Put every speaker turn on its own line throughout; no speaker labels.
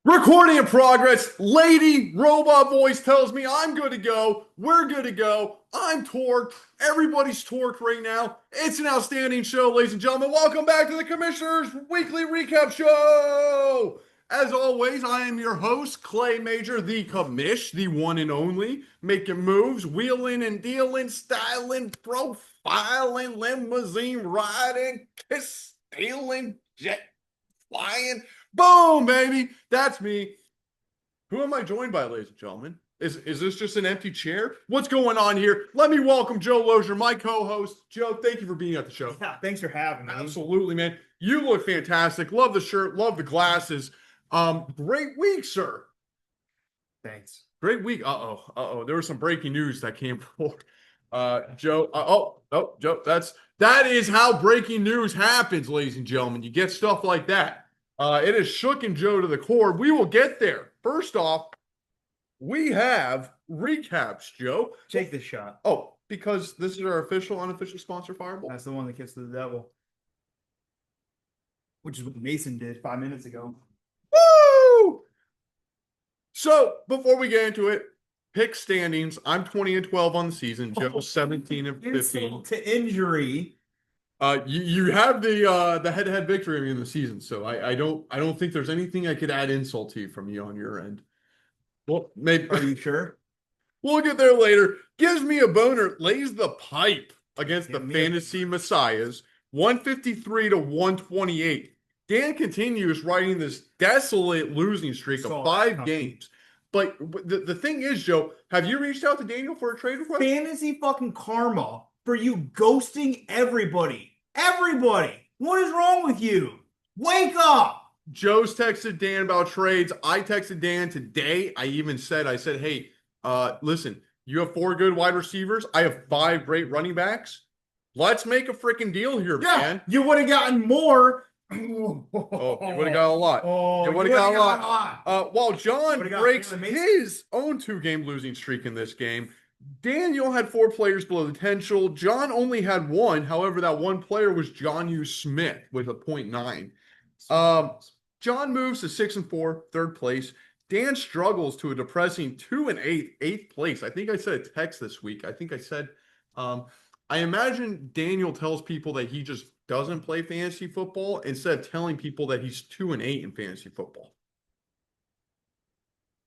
Recording in progress. Lady robot voice tells me I'm good to go. We're good to go. I'm torqued. Everybody's torqued right now. It's an outstanding show, ladies and gentlemen. Welcome back to the Commissioner's Weekly Recap Show. As always, I am your host, Clay Major, the Commish, the one and only, making moves, wheeling and dealing, styling, profiling, limousine riding, kiss stealing, jet flying. Boom, baby. That's me. Who am I joined by, ladies and gentlemen? Is this just an empty chair? What's going on here? Let me welcome Joe Lozier, my co-host. Joe, thank you for being at the show.
Yeah, thanks for having me.
Absolutely, man. You look fantastic. Love the shirt. Love the glasses. Great week, sir.
Thanks.
Great week. Uh-oh. There was some breaking news that came forward. Joe. Joe, that is how breaking news happens, ladies and gentlemen. You get stuff like that. It has shooken Joe to the core. We will get there. First off, we have recaps, Joe.
Take this shot.
Oh, because this is our official, unofficial sponsor, Fireball.
That's the one that kissed the devil. Which is what Mason did 5 minutes ago.
Woo! So, before we get into it, pick standings. I'm 20-12 on the season. Joe 17-15.
Insult to injury.
You have the head-to-head victory in the season, so I don't think there's anything I could add insult to from you on your end. Well, maybe.
Are you sure?
We'll get there later. Gives me a boner. Lays the pipe against the Fantasy Messiahs, 153-128. Dan continues riding this desolate losing streak of 5 games. But the thing is, Joe, have you reached out to Daniel for a trade request?
Fantasy fucking karma for you ghosting everybody. Everybody. What is wrong with you? Wake up.
Joe's texted Dan about trades. I texted Dan today. I said, hey, listen, you have 4 good wide receivers. I have 5 great running backs. Let's make a freaking deal here, man.
You would have gotten more.
You would have got a lot. You would have got a lot. While John breaks his own 2-game losing streak in this game, Daniel had 4 players below the potential. John only had 1. However, that 1 player was John Hughes Smith with a 0.9. John moves to 6-4, 3rd place. Dan struggles to a depressing 2-8, 8th place. I think I said a text this week. I think I said, I imagine Daniel tells people that he just doesn't play fantasy football instead of telling people that he's 2-8 in fantasy football.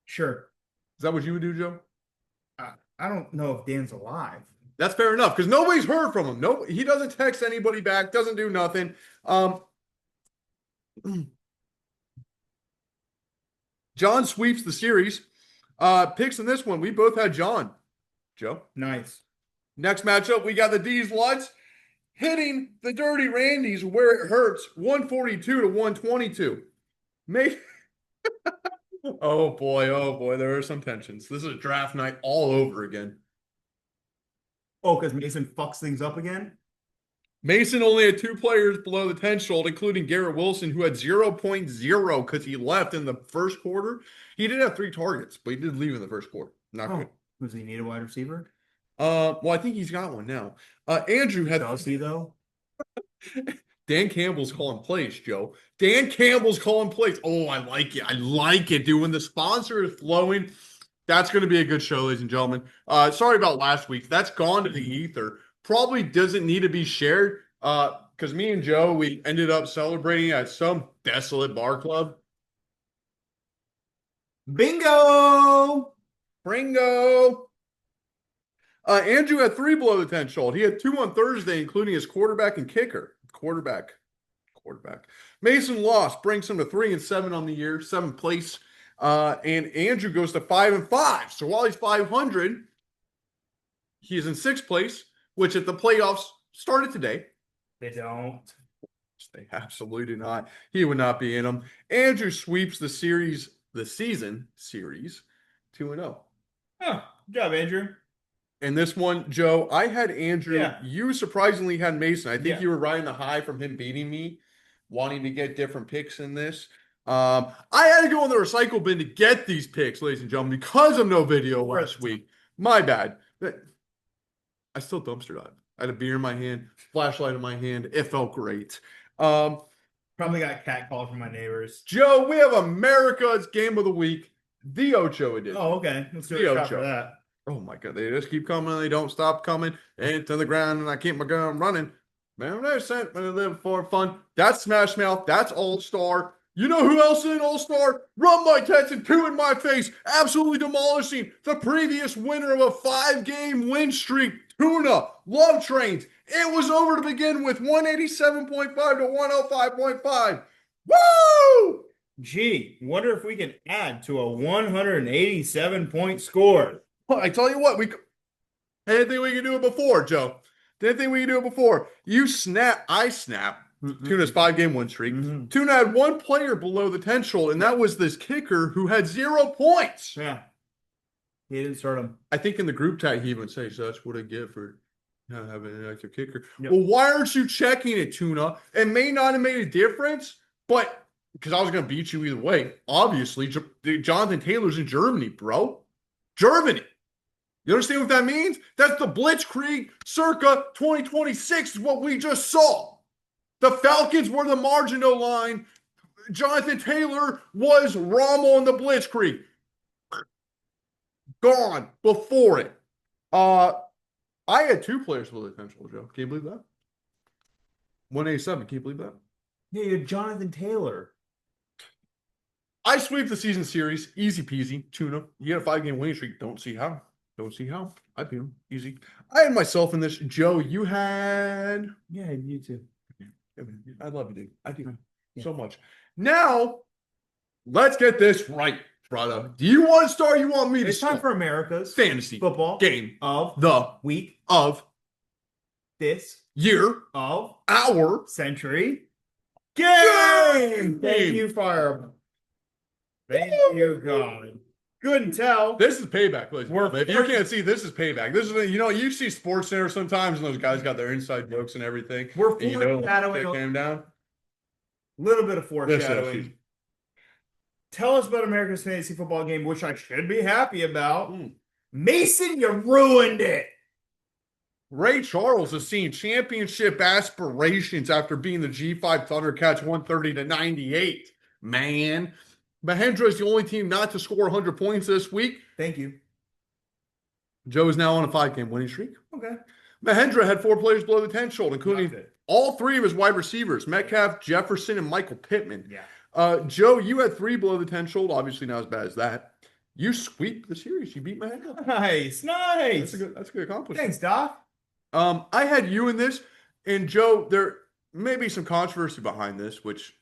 Sure.
Is that what you would do, Joe?
I don't know if Dan's alive.
That's fair enough, because nobody's heard from him. No, he doesn't text anybody back, doesn't do nothing. John sweeps the series. Picks in this one, we both had John. Joe?
Nice.
Next matchup, we got the D's Luds hitting the Dirty Randys where it hurts, 142-122. Oh boy, there are some tensions. This is draft night all over again.
Oh, because Mason fucks things up again?
Mason only had 2 players below the potential, including Garrett Wilson, who had 0.0 because he left in the first quarter. He did have 3 targets, but he did leave in the first quarter. Not good.
Does he need a wide receiver?
Well, I think he's got one now. Andrew had.
Does he, though?
Dan Campbell's calling plays, Joe. Dan Campbell's calling plays. Oh, I like it. I like it, dude. When the sponsor is flowing, that's going to be a good show, ladies and gentlemen. Sorry about last week. That's gone to the ether. Probably doesn't need to be shared because me and Joe, we ended up celebrating at some desolate bar club.
Bingo!
Bringo! Andrew had 3 below the 10 shoulder. He had 2 on Thursday, including his quarterback and kicker. Quarterback. Mason lost, brings him to 3-7 on the year, 7th place. And Andrew goes to 5-5. So while he's 500, he's in 6th place, which if the playoffs started today.
They don't.
They absolutely do not. He would not be in them. Andrew sweeps the season series 2-0.
Oh, good job, Andrew.
And this one, Joe, I had Andrew.
Yeah.
You surprisingly had Mason. I think
Yeah.
you were riding the high from him beating me, wanting to get different picks in this. I had to go in the recycle bin to get these picks, ladies and gentlemen, because of no video last week. My bad. I still dumpster dive. I had a beer in my hand, flashlight in my hand. It felt great.
Probably Probably got cat call from my neighbors.
Joe, we have America's Game of the Week, the Ocho edition.
Oh, okay. Let's do
The
a shot for
Ocho.
that.
Oh my God, they just keep coming. They don't stop coming. And to the ground, and I keep my gun running. Man, they're sent when they live for fun. That's Smash Mouth. That's All Star. You know who else is an All Star? Run my Tets and two in my face. Absolutely demolishing the previous winner of a 5-game win streak. Tuna, Love Trains. It was over to begin with 187.5 to 105.5. Woo!
Gee, wonder if we can add to a 187-point score.
Well, I tell you what, I didn't think we could do it before, Joe. Didn't think we could do it before. You snap, I snap. Tuna's 5-game win streak. Tuna had one player below the 10 threshold, and that was this kicker who had 0 points.
Yeah. He didn't start him.
I think in the group tag he even says, so that's what I get for not having an active kicker.
Yep.
Well, why aren't you checking it, Tuna? It may not have made a difference, but because I was going to beat you either way. Obviously, Jonathan Taylor's in Germany, bro. Germany. You understand what that means? That's the Blitzkrieg circa 2026 is what we just saw. The Falcons were the marginal line. Jonathan Taylor was Rommel in the Blitzkrieg. Gone before it. I had 2 players below the potential, Joe. Can you believe that? 187. Can you believe that?
Yeah, you're Jonathan Taylor.
I sweep the season series. Easy peasy. Tuna. You get a 5-game winning streak. Don't see how. Don't see how. I feel easy. I had myself in this. Joe, you had.
Yeah, you too.
I love you, dude. I do
Yeah.
so much. Now, let's get this right, brother. Do you want to start? Or you want me to
It's time
start?
for America's
Fantasy
football
game
of
the
week,
of
this
year
of
hour
century
game.
Thank you, Fire. Thank you, God. Couldn't tell.
This is payback, ladies.
We're
If you can't see, this is payback. This is you see Sports Center sometimes, and those guys got their inside jokes and everything.
We're
And you know,
foreshadowing
they came down.
little bit of
This
foreshadowing. Tell us about America's fantasy football game, which I should be happy about. Mason, you ruined it.
Ray Charles has seen championship aspirations after being the G5 Thundercats 130 to 98. Man, Mahendra is the only team not to score 100 points this week.
Thank you.
Joe is now on a 5-game winning streak.
Okay.
Mahendra had 4 players below the 10 threshold, including
That's it.
all 3 of his wide receivers, Metcalf, Jefferson, and Michael Pittman.
Yeah.
Joe, you had 3 below the 10 threshold, obviously not as bad as that. You sweep the series. You beat Mahendra.
Nice.
That's a good accomplishment.
Thanks, Doc.
I had you in this, and Joe, there may be some controversy behind this, which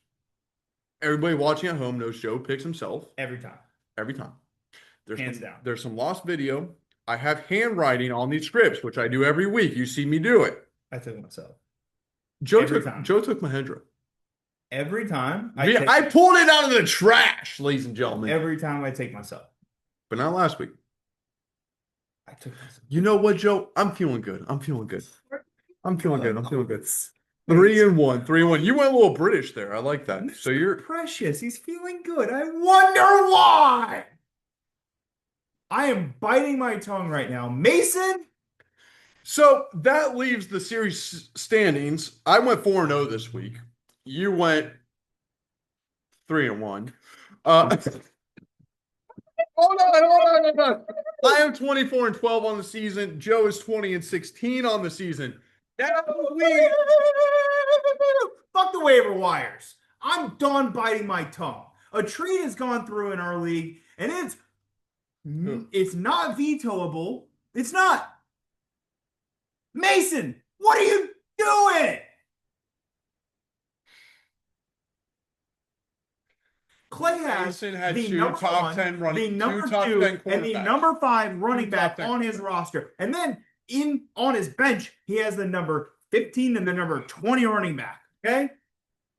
everybody watching at home knows Joe picks himself
Every time.
every time.
Hands down.
There's some lost video. I have handwriting on these scripts, which I do every week. You see me do it.
I took myself.
Joe
Every
took
time.
Joe took Mahendra.
Every time
I pulled it out of the trash, ladies and gentlemen.
every time I take myself.
But not last week.
I took myself.
You know what, Joe? I'm feeling good. I'm feeling good. I'm feeling good. 3-1. 3-1. You went a little British there. I like that.
Mr.
So you're
Precious. He's feeling good. I wonder why. I am biting my tongue right now. Mason?
So that leaves the series standings. I went 4-0 this week. You went 3-1. Hold on. I am 24-12 on the season. Joe is 20-16 on the season.
Fuck the waiver wires. I'm done biting my tongue. A trade has gone through in our league, and it's not vetoable. It's not. Mason, what are you doing? Clay has
Mason had
the
2
number
top
1,
10 running,
the number
2 top
2,
10
and the
quarterbacks.
number 5 running
2
back
top 10
on his roster. And then on his bench, he has the number 15 and the number 20 running back. Okay?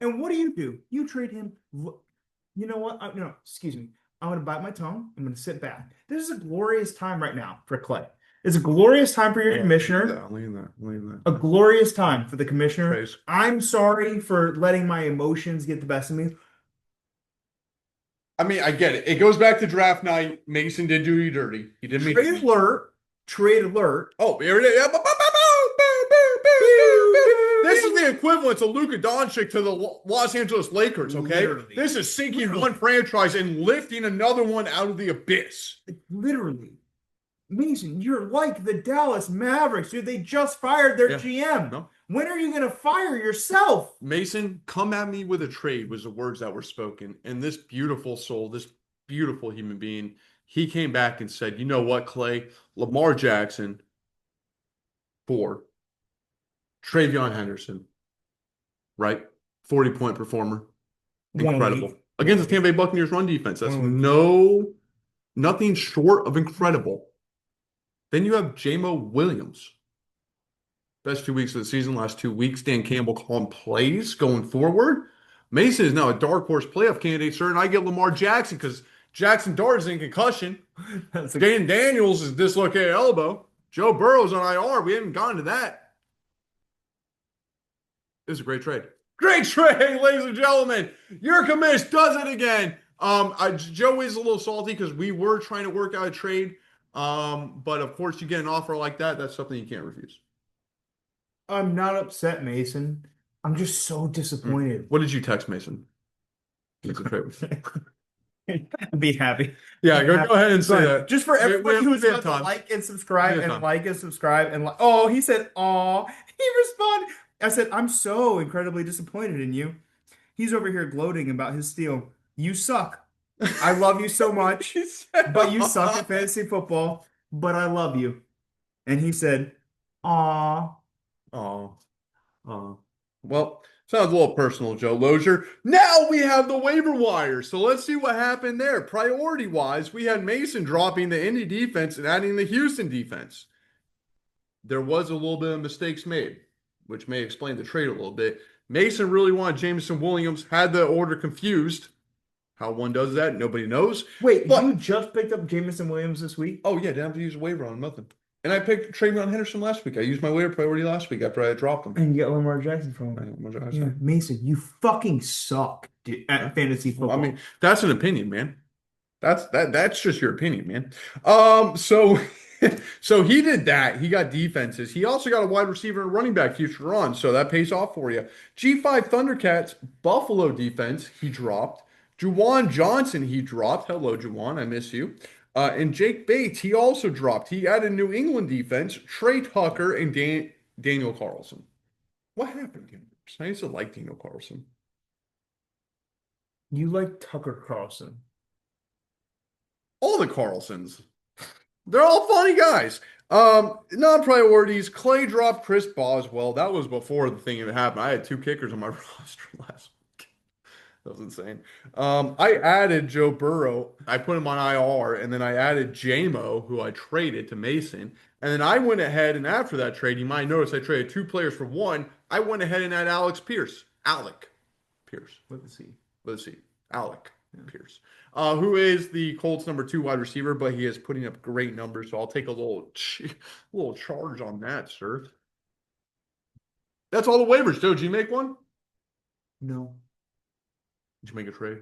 And what do? You trade him. You know what? No, excuse me. I'm going to bite my tongue. I'm going to sit back. This is a glorious time right now for Clay. It's a glorious time for your commissioner.
Lean that.
A glorious time for the commissioner.
Praise.
I'm sorry for letting my emotions get the best of me.
I mean, I get it. It goes back to draft night. Mason did do you dirty. He did me.
Trade alert. Trade alert.
Oh, here it is. This is the equivalent to Luka Doncic to the Los Angeles Lakers, okay?
Literally.
This is sinking one franchise and lifting another one out of the abyss.
Literally. Mason, you're like the Dallas Mavericks, dude. They just fired their GM.
No.
When are you going to fire yourself?
Mason, come at me with a trade was the words that were spoken. And this beautiful soul, this beautiful human being, he came back and said, you know what, Clay? Lamar Jackson for Travion Henderson, right? 40-point performer. Incredible. Against the Tampa Bay Buccaneers run defense. That's nothing short of incredible. Then you have Jamo Williams. Best 2 weeks of the season, last 2 weeks. Dan Campbell calling plays going forward. Mason is now a dark horse playoff candidate, sir, and I get Lamar Jackson because Jackson Dart is in concussion. Dan Daniels is dislocated elbow. Joe Burrow's on IR. We haven't gotten to that. This is a great trade. Great trade, ladies and gentlemen. Your commish does it again. Joe is a little salty because we were trying to work out a trade. But of course, you get an offer like that. That's something you can't refuse.
I'm not upset, Mason. I'm just so disappointed.
What did you text Mason?
Be happy.
Yeah, go ahead and say that.
Just for everybody who's about to like and subscribe and oh, he said, "Aw." He responded. I said, "I'm so incredibly disappointed in you." He's over here gloating about his steal. You suck. I love you so much, but you suck at fantasy football. But I love you. And he said, "Aw."
Oh. Well, sounds a little personal, Joe Lozier. Now we have the waiver wire. So let's see what happened there. Priority-wise, we had Mason dropping the Indy defense and adding the Houston defense. There was a little bit of mistakes made, which may explain the trade a little bit. Mason really wanted Jameson Williams, had the order confused. How one does that, nobody knows.
Wait, you just picked up Jameson Williams this week?
Oh, yeah, didn't have to use a waiver on him, nothing. And I picked Travion Henderson last week. I used my waiver priority last week after I dropped him.
And you got Lamar Jackson from him. Yeah, Mason, you fucking suck at fantasy football.
Well, I mean, that's an opinion, man. That's just your opinion, man. So he did that. He got defenses. He also got a wide receiver and running back future on, so that pays off for you. G5 Thundercats Buffalo defense, he dropped. Juwan Johnson, he dropped. Hello, Juwan, I miss you. And Jake Bates, he also dropped. He added New England defense, Trey Tucker, and Daniel Carlson. What happened, gamers? I used to like Daniel Carlson.
You like Tucker Carlson.
All the Carlsons. They're all funny guys. Non-priorities, Clay dropped Chris Boswell. That was before the thing even happened. I had 2 kickers on my roster last week. That was insane. I added Joe Burrow. I put him on IR, and then I added Jamo, who I traded to Mason. And then I went ahead, and after that trade, you might notice I traded 2 players for 1. I went ahead and added Alec Pierce. Alec Pierce.
Let's see.
Alec Pierce. Who is the Colts number 2 wide receiver, but he is putting up great numbers, so I'll take a little charge on that, sir. That's all the waivers, Joe. Did you make one?
No.
Did you make a trade?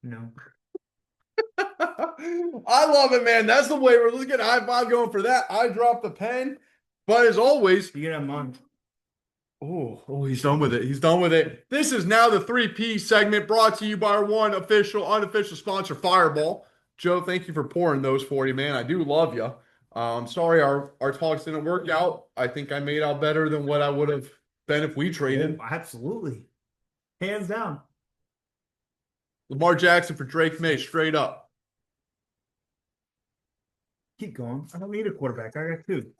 No.
I love it, man. That's the waiver. Let's get a high five going for that. I dropped the pen, but as always,
you get a month.
Oh, he's done with it. He's done with it. This is now the 3P segment brought to you by our one official, unofficial sponsor, Fireball. Joe, thank you for pouring those for you, man. I do love you. I'm sorry our talks didn't work out. I think I made out better than what I would have been if we traded.
Oh, absolutely. Hands down.
Lamar Jackson for Drake May, straight up.
Keep going. I don't need a quarterback. I got 2.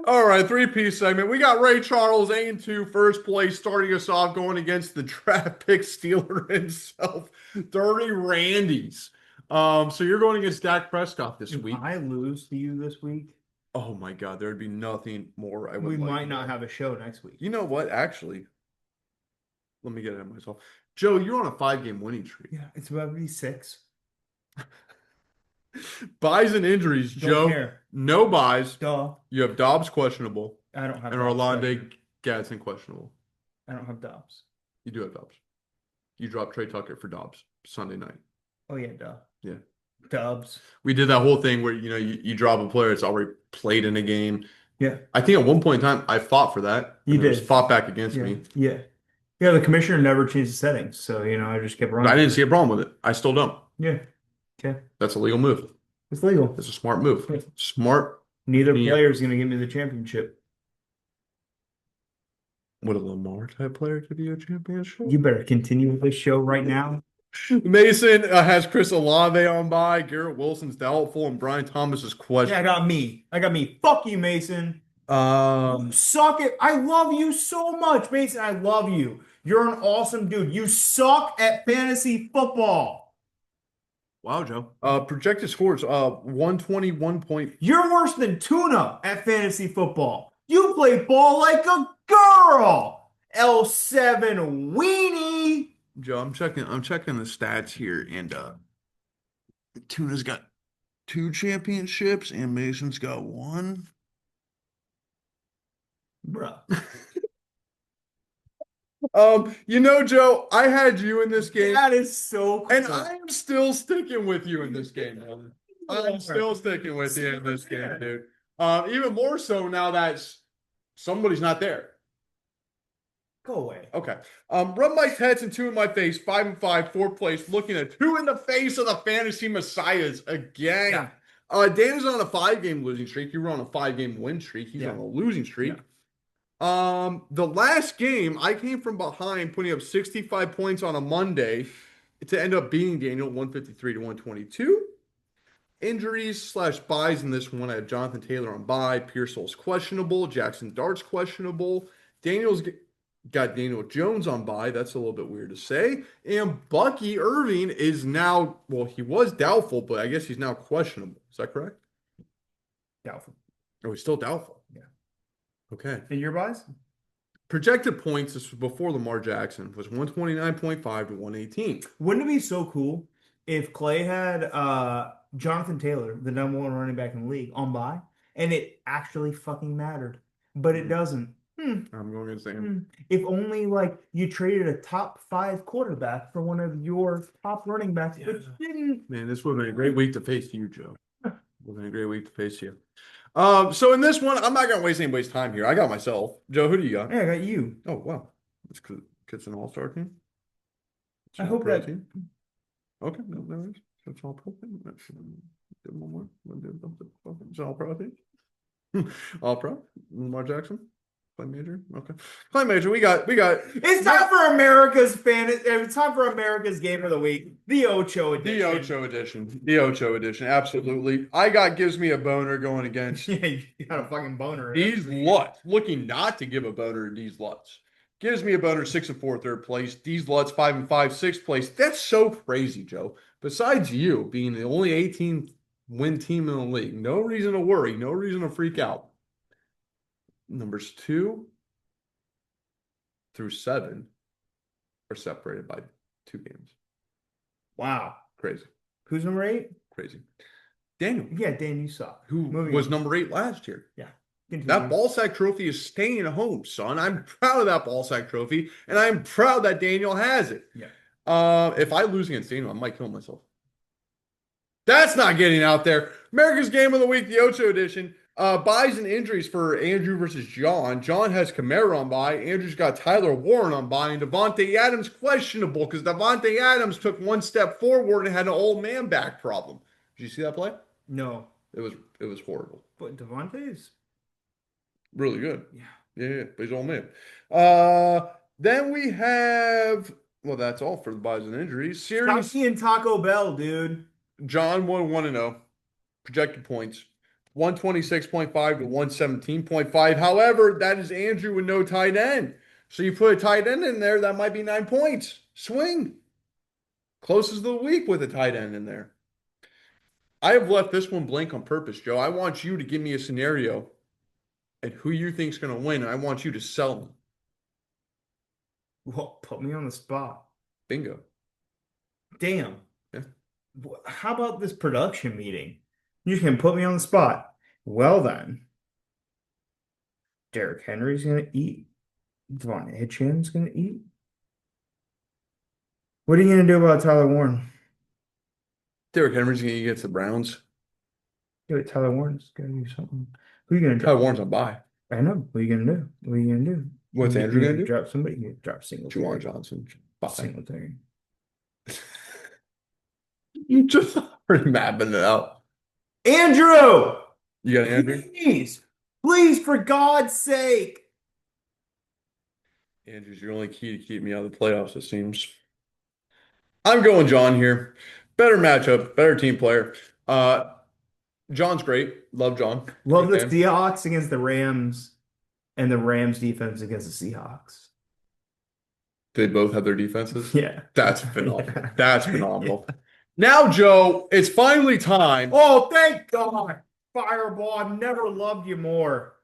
All right, 3-piece segment. We got Ray Charles, 8-2, first place, starting us off going against the draft pick stealer himself, Dirty Randy's. So you're going against Dak Prescott this week.
I lose to you this week.
Oh my God, there'd be nothing more I would.
We might not have a show next week.
You know what? Actually, let me get it of myself. Joe, you're on a 5-game winning streak.
Yeah, it's about to be 6.
Buys and injuries, Joe.
Care.
No buys.
Duh.
You have Dobbs questionable.
I don't have.
And Orlando Gadsden questionable.
I don't have Dobbs.
You do have Dobbs. You dropped Trey Tucker for Dobbs Sunday night.
Oh yeah, duh.
Yeah.
Dobbs.
We did that whole thing where you drop a player that's already played in a game.
Yeah,
I think at one point in time I fought for that,
you
and it was
did.
fought back against
Yeah,
me.
yeah, yeah. The commissioner never changed the settings, so I just kept
But I
running.
didn't see a problem with it. I still don't.
Yeah, okay,
That's a legal move.
it's legal.
That's a smart move.
Yeah.
Smart.
Neither
Yeah.
player is going to give me the championship.
Would a Lamar type player give you a championship?
You better continue with this show right now.
Mason has Chris Olave on by. Garrett Wilson's doubtful, and Brian Thomas is
Yeah, I
questionable.
got me. I got me. Fuck you, Mason.
Um,
Suck it. I love you so much, Mason. I love you. You're an awesome dude. You suck at fantasy football.
wow, Joe. Projected scores 121 point.
You're worse than Tuna at fantasy football. You play ball like a girl. L7 weenie.
Joe, I'm checking the stats here, and Tuna's got 2 championships and Mason's got 1.
Bruh.
Joe, I had you in this game,
That is so cool.
and I am still sticking with you in this game, man. I'm still sticking with you in this game, dude. Even more so now that somebody's not there.
Go away.
Okay. Rub my heads and 2 in my face, 5 and 5, 4th place, looking at 2 in the face of the fantasy messiahs again.
Yeah.
Dan's on a 5-game losing streak. You were on a 5-game win streak. He's on a losing streak. The last game, I came from behind, putting up 65 points on a Monday to end up beating Daniel 153 to 122. Injuries/buys in this one. I had Jonathan Taylor on bye. Pearsall's questionable. Jackson Dart's questionable. Daniel's got Daniel Jones on bye. That's a little bit weird to say. And Bucky Irving is now, well, he was doubtful, but I guess he's now questionable. Is that correct?
Doubtful.
Oh, he's still doubtful.
Yeah.
Okay.
And your buys?
Projected points, this was before Lamar Jackson, was 129.5 to 118.
Wouldn't it be so cool if Clay had Jonathan Taylor, the number 1 running back in the league, on bye, and it actually fucking mattered, but it doesn't.
I'm going to say him.
If only you traded a top 5 quarterback for one of your top running backs, which didn't.
Man, this would have been a great week to face you, Joe. Would have been a great week to face you. So in this one, I'm not going to waste anybody's time here. I got myself. Joe, who do you got?
Yeah, I got you.
Oh, wow. It's an all-star team. It's
I
an
hope
all-pro
that.
team. Okay, no worries. It's all pro team. Do one more. It's all pro team. All pro. Lamar Jackson. Play major. Okay. Play major. We got.
It's time for America's It's time for America's Game of the Week. The Ocho edition.
The Ocho edition. The Ocho edition. Absolutely. I got gives me a boner going against
Yeah, you got a fucking boner.
D's Lutz. Looking not to give a boner to D's Lutz. Gives me a boner 6 and 4, 3rd place. D's Lutz 5 and 5, 6th place. That's so crazy, Joe. Besides you being the only 18-win team in the league, no reason to worry, no reason to freak out. Numbers 2 through 7 are separated by 2 games.
Wow.
Crazy.
Who's number 8?
Crazy. Daniel.
Yeah, Dan, you suck.
Who was number 8 last year.
Yeah.
That ball sack trophy is staying home, son. I'm proud of that ball sack trophy, and I'm proud that Daniel has it.
Yeah.
If I lose against Daniel, I might kill myself. That's not getting out there. America's Game of the Week, the Ocho edition. Buys and injuries for Andrew versus John. John has Kamara on bye. Andrew's got Tyler Warren on bye. And Devontae Adams questionable because Devontae Adams took 1 step forward and had an old man back problem. Did you see that play?
No.
It was horrible.
But Devontae's
really good.
Yeah.
Yeah, but he's old man. Then we have, well, that's all for the buys and injuries. Series.
Taki and Taco Bell, dude.
John won 1-0. Projected points. 126.5 to 117.5. However, that is Andrew with no tight end. So you put a tight end in there, that might be 9 points. Swing. Closest of the week with a tight end in there. I have left this one blank on purpose, Joe. I want you to give me a scenario and who you think is going to win. And I want you to sell me.
Well, put me on the spot.
Bingo.
Damn.
Yeah.
How about this production meeting? You can put me on the spot. Well then, Derrick Henry's gonna eat. Devon Hitchens gonna eat. What are you gonna do about Tyler Warren?
Derrick Henry's going to get the Browns.
Yeah, Tyler Warren's gonna do something. Who are you gonna
Kyle
drop?
Warren's on bye.
I know. What are you gonna do? What are you gonna do?
What's Andrew gonna do?
Drop somebody. You drop
Juwan Johnson. Bye.
Singletary.
You just already mapping it out.
Andrew!
You got Andrew?
Please, for God's sake.
Andrew's your only key to keep me out of the playoffs, it seems. I'm going John here. Better matchup, better team player. John's great. Love John.
Love the
Good fan.
Seahawks against the Rams and the Rams defense against the Seahawks.
They both have their defenses.
Yeah.
That's phenomenal.
Yeah.
That's phenomenal. Now, Joe, it's finally time
Oh, thank God. Fireball, I've never loved you more.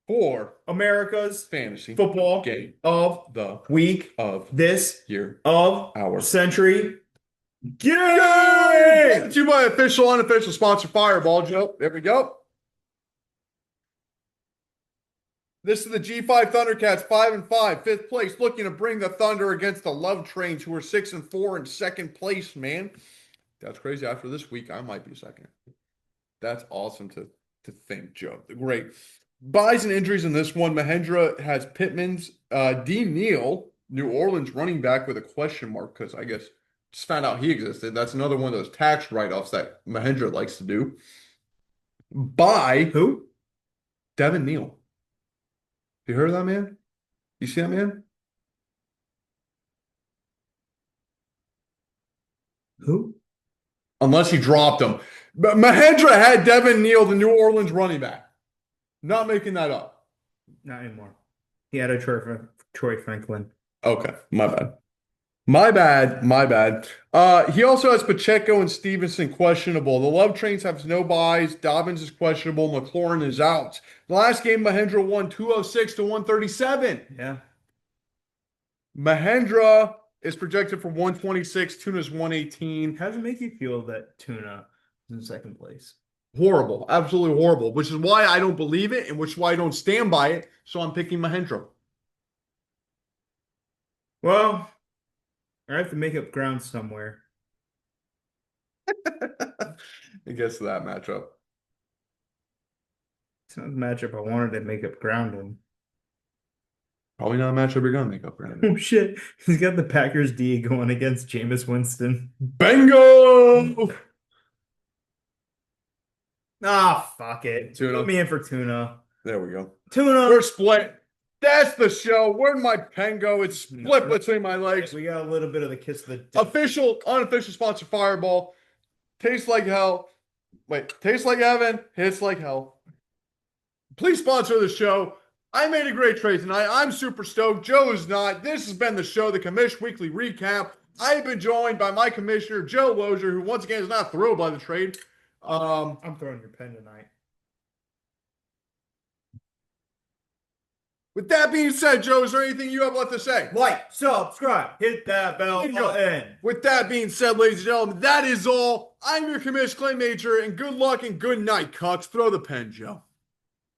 for
America's
fantasy
football
game
of
the
week
of
this
year
of
our
century.
game. Brought to you by official, unofficial sponsor Fireball, Joe. There we go. This is the G5 Thundercats, 5-5, fifth place, looking to bring the Thunder against the Love Trains, who are 6-4 in second place, man. That's crazy. After this week, I might be second. That's awesome to think, Joe. Great. Buys and injuries in this one. Mahendra has Pittman's. D. Neal, New Orleans running back with a question mark, because I guess just found out he existed. That's another one of those tax write-offs that Mahendra likes to do. Buy
Who?
Devin Neal. You heard of that man? You see that man?
Who?
Unless he dropped him. But Mahendra had Devin Neal, the New Orleans running back. Not making that up.
Not anymore. He had a Troy Franklin.
Okay, my bad. My bad. He also has Pacheco and Stevenson questionable. The Love Trains have no buys. Dobbins is questionable. McLaurin is out. The last game, Mahendra won 206 to 137.
Yeah.
Mahendra is projected for 126. Tuna's 118.
How does it make you feel that Tuna is in second place?
Horrible. Absolutely horrible. Which is why I don't believe it and which is why I don't stand by it. So I'm picking Mahendra.
Well, I have to make up ground somewhere.
It gets to that matchup.
It's not the matchup I wanted to make up ground in.
Probably not a matchup you're going to make up, Brandon.
Oh, shit. He's got the Packers D going against Jameis Winston.
Bingo!
Ah, fuck it.
Tuna.
Put me in for Tuna.
There we go.
Tuna.
We're split. That's the show. Where'd my pen go? It's split between my legs.
We got a little bit of the kiss of the devil.
Official, unofficial sponsor Fireball. Tastes like hell. Wait, tastes like heaven, hits like hell. Please sponsor the show. I made a great trade tonight. I'm super stoked. Joe is not. This has been the show, the Commish Weekly Recap. I've been joined by my commissioner, Joe Lozier, who once again is not thrilled by the trade.
I'm throwing your pen tonight.
With that being said, Joe, is there anything you have left to say?
Like, subscribe, hit that bell button.
With that being said, ladies and gentlemen, that is all. I'm your Commish Clay Major, and good luck and good night, Cucks. Throw the pen, Joe.